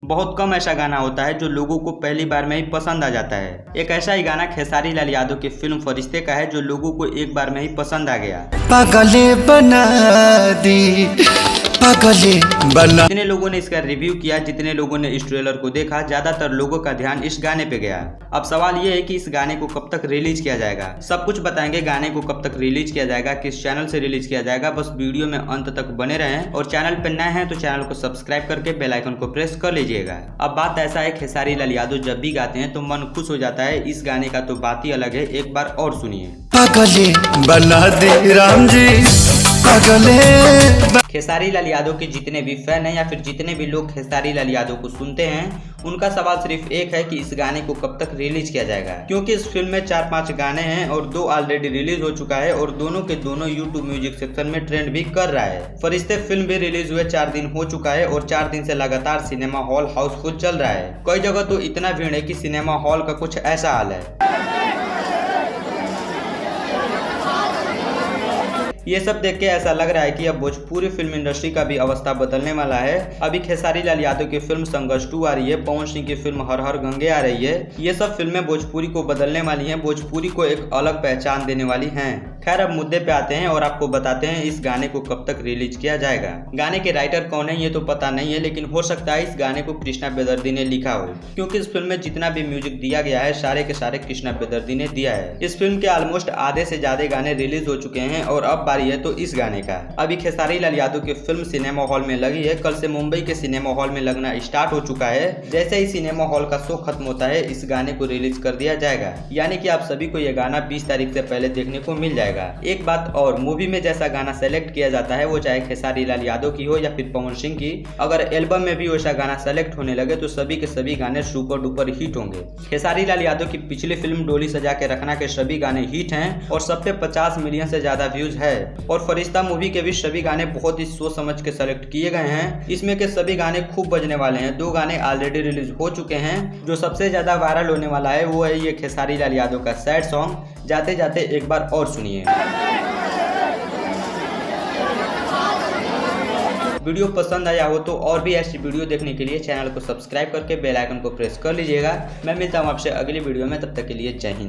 बहुत कम ऐसा गाना होता है जो लोगों को पहली बार में ही पसंद आ जाता है। एक ऐसा ही गाना खेसारी लाल यादव की फिल्म फरिश्ते का है जो लोगों को एक बार में ही पसंद आ गया। पागले बना दी, पागले बना। जितने लोगों ने इसका रिव्यू किया, जितने लोगों ने इस ट्रेलर को देखा, ज्यादातर लोगों का ध्यान इस गाने पे गया। अब सवाल ये है कि इस गाने को कब तक रिलीज किया जाएगा। सब कुछ बताएंगे, गाने को कब तक रिलीज किया जाएगा, किस चैनल से रिलीज किया जाएगा। बस वीडियो में अंत तक बने रहें और चैनल पर नए हैं तो चैनल को सब्सक्राइब करके बेल आइकन को प्रेस कर लीजिएगा। अब बात ऐसा है, खेसारी लाल यादव जब भी गाते हैं तो मन खुश हो जाता है। इस गाने का तो बात ही अलग है, एक बार और सुनिए। पागले बना दे राम जी, पागले। खेसारी लाल यादव के जितने भी फैन हैं या फिर जितने भी लोग खेसारी लाल यादव को सुनते हैं, उनका सवाल सिर्फ एक है कि इस गाने को कब तक रिलीज किया जाएगा। क्योंकि इस फिल्म में 4-5 गाने हैं और 2 ऑलरेडी रिलीज हो चुका है और दोनों के दोनों यूट्यूब म्यूजिक सेक्शन में ट्रेंड भी कर रहा है। फरिश्ते फिल्म भी रिलीज हुए 4 दिन हो चुका है और 4 दिन से लगातार सिनेमा हॉल हाउसफुल चल रहा है। कई जगह तो इतना भीड़ है कि सिनेमा हॉल का कुछ ऐसा हाल है। ये सब देख के ऐसा लग रहा है कि अब भोजपुरी फिल्म इंडस्ट्री का भी अवस्था बदलने वाला है। अभी खेसारी लाल यादव की फिल्म संघर्ष 2 आ रही है, पवन सिंह की फिल्म हर हर गंगे आ रही है। ये सब फिल्में भोजपुरी को बदलने वाली हैं, भोजपुरी को एक अलग पहचान देने वाली हैं। खैर, अब मुद्दे पे आते हैं और आपको बताते हैं इस गाने को कब तक रिलीज किया जाएगा। गाने के राइटर कौन है ये तो पता नहीं है, लेकिन हो सकता है इस गाने को कृष्णा बेदर्दी ने लिखा हो, क्योंकि इस फिल्म में जितना भी म्यूजिक दिया गया है सारे के सारे कृष्णा बेदर्दी ने दिया है। इस फिल्म के ऑलमोस्ट आधे से ज्यादा गाने रिलीज हो चुके हैं और अब बारी है तो इस गाने का। अभी खेसारी लाल यादव की फिल्म सिनेमा हॉल में लगी है, कल से मुंबई के सिनेमा हॉल में लगना स्टार्ट हो चुका है। जैसे ही सिनेमा हॉल का शो खत्म होता है इस गाने को रिलीज कर दिया जाएगा, यानी कि आप सभी को यह गाना 20 तारीख से पहले देखने को मिल जाएगा। एक बात और, मूवी में जैसा गाना सेलेक्ट किया जाता है वो चाहे खेसारी लाल यादव की हो या फिर पवन सिंह की, अगर एल्बम में भी वैसा गाना सेलेक्ट होने लगे तो सभी के सभी गाने सुपर डुपर हिट होंगे। खेसारी लाल यादव की पिछली फिल्म डोली सजा के रखना के सभी गाने हिट हैं और सब पे 50 मिलियन से ज्यादा व्यूज है। और फरिश्ता मूवी के भी सभी गाने बहुत ही सोच समझ के सेलेक्ट किए गए हैं। इसमें के सभी गाने खूब बजने वाले हैं। 2 गाने ऑलरेडी रिलीज हो चुके हैं। जो सबसे ज्यादा वायरल होने वाला है वो है ये खेसारी लाल यादव का सैड सॉन्ग। जाते जाते एक बार और सुनिए। वीडियो पसंद आया हो तो और भी ऐसी वीडियो देखने के लिए चैनल को सब्सक्राइब करके बेल आइकन को प्रेस कर लीजिएगा। मैं मिलता हूँ आपसे अगली वीडियो में, तब तक के लिए जय हिंद।